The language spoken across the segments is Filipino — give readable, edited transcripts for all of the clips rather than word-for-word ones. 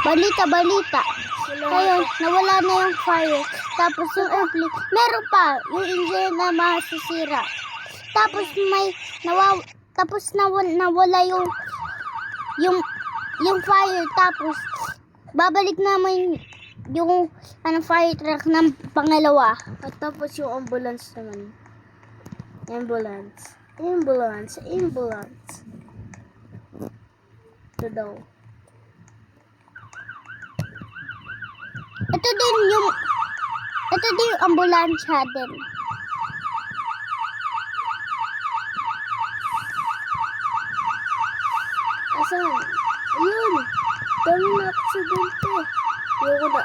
balita. Ngayon, nawala na yung fire. Tapos yung airplane, meron pa yung engine na masisira. Tapos nawala yung fire. Tapos babalik naman yung fire truck ng pangalawa. At tapos yung ambulance naman. Ambulance. Ito daw. Ito din yung ambulansya din. Asan? Ayun! Dami na aksidente. Ayoko na.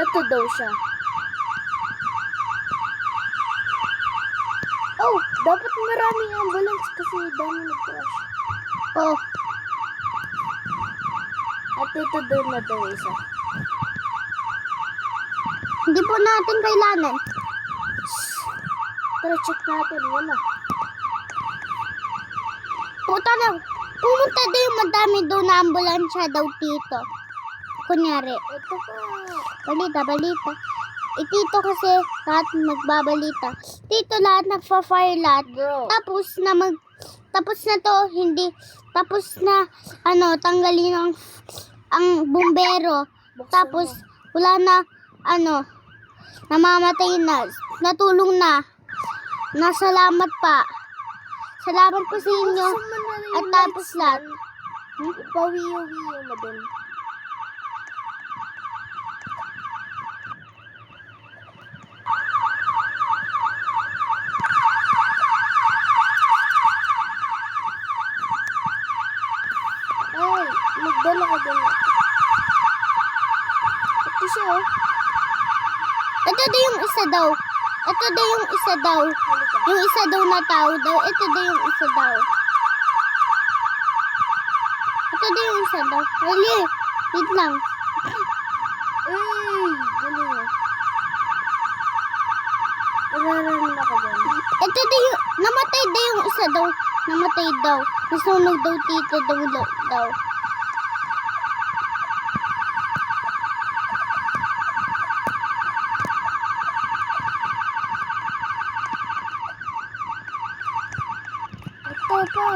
Ito daw siya. Oh, dapat maraming ambulance kasi dami nag-crash. Oh, At ito doon na daw isa. hindi po natin kailangan. Tara, check natin. Wala. Pumunta daw yung madami daw na ambulansya daw dito. Kunyari, Ito pa. balita. Tito kasi lahat magbabalita. Tito lahat nagfa-fire lahat. Bro. Tapos na to, hindi. Tapos na, tanggalin ang bumbero. Buksan Tapos, wala na, namamatay na. Natulong na. Nasalamat pa. Salamat po sa inyo. At tapos lahat. Pawiyo-wiyo mo din. Ay, magdala ka din. Ito siya, oh. Ito daw yung isa daw. Halika. Yung isa daw na tao daw. Ito daw yung isa daw. Really? Wait lang. Ay, galing ah. Nararan ako dyan. Ito daw yung, namatay daw yung isa daw. Nasunog daw tito daw. Ito pa.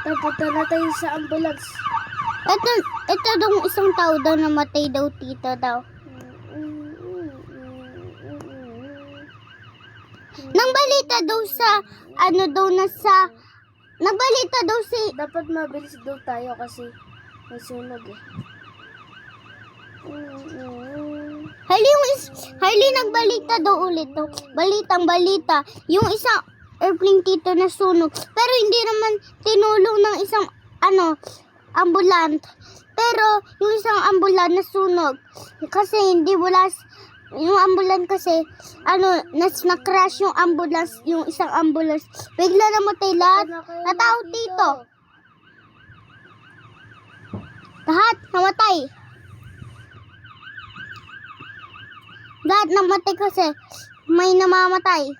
Tapunta na tayo sa ambulance. Ito daw yung isang tao daw namatay daw tito daw. Nang balita daw sa, nagbalita daw si, Dapat mabilis daw tayo kasi may sunog eh. Harley nagbalita daw ulit daw. Balita. Yung isang airplane tito na sunog. Pero hindi naman tinulong ng isang, ambulant. Pero yung isang ambulant na sunog. Kasi hindi wala, yung ambulance kasi, na-crash yung ambulance, yung isang ambulance. Bigla namatay lahat. Natao dito. Lahat namatay. Lahat namatay kasi may namamatay.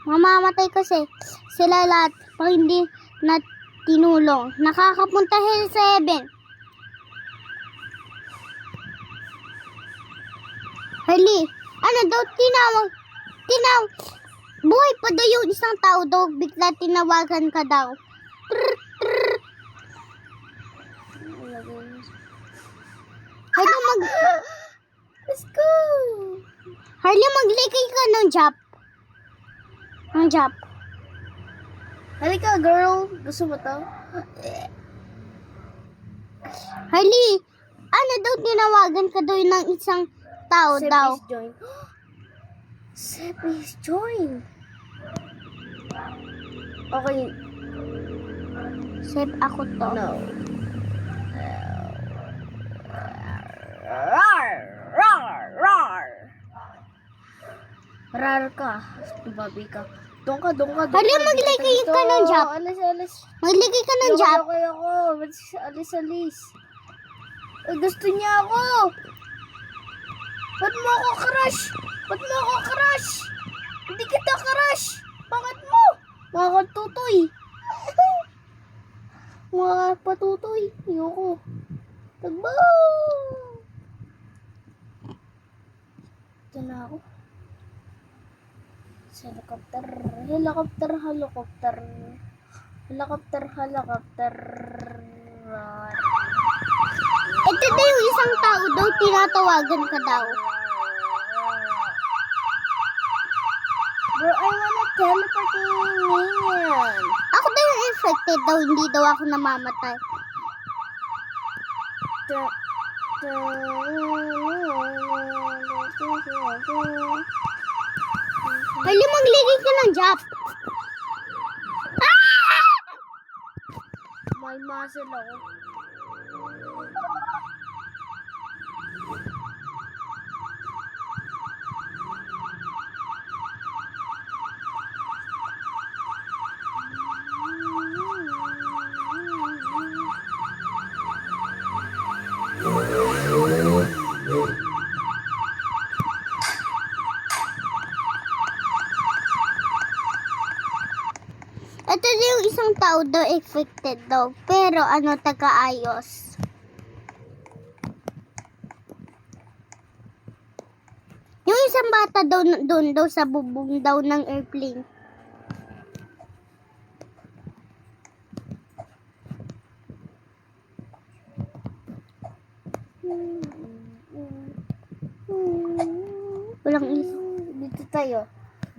Mamamatay kasi sila lahat pag hindi na tinulong. Nakakapunta Hill 7. Harley, tinawag. Buhay pa daw yung isang tao daw. Bigla tinawagan ka daw. Harley, Let's go! Harley, maglikay ka ng job. Halika, girl. Gusto mo to? Harley, tinawagan ka daw ng isang tao daw. Join. Please join. Okay. Save ako to. No. Rar ka. Tumabi ka. Doon ka. Hala, maglagay ka ng job. Alis. Maglagay ka ng job. Ako. Alis. Ay, gusto niya ako. Ba't mo ako crush? Hindi kita crush. Bakit mo? Mga katutoy. Mga patutoy. Ayoko. Tagbaw. Ito na ako. Sa helicopter. Ito daw yung isang tao daw, tinatawagan ka daw. Bro, I wanna teleport minion. Ako daw yung infected daw, hindi daw ako namamatay. Hala, maglagay ka ng job. May muscle ako. Ito daw yung isang tao daw, infected daw. Pero taga-ayos. Yung isang bata daw doon daw sa bubong daw ng airplane. Walang isa. Dito tayo.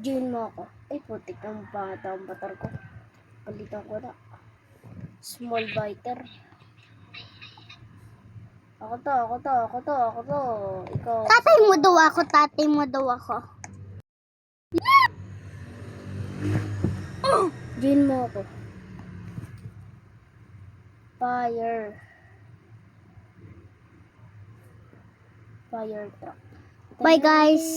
Join mo ako. Ay, putik ang pangat ang batar ko. Palitan ko na. Small biter. Ako to. Ikaw. Tatay mo daw ako. Join mo ako. Fire truck. Bye guys.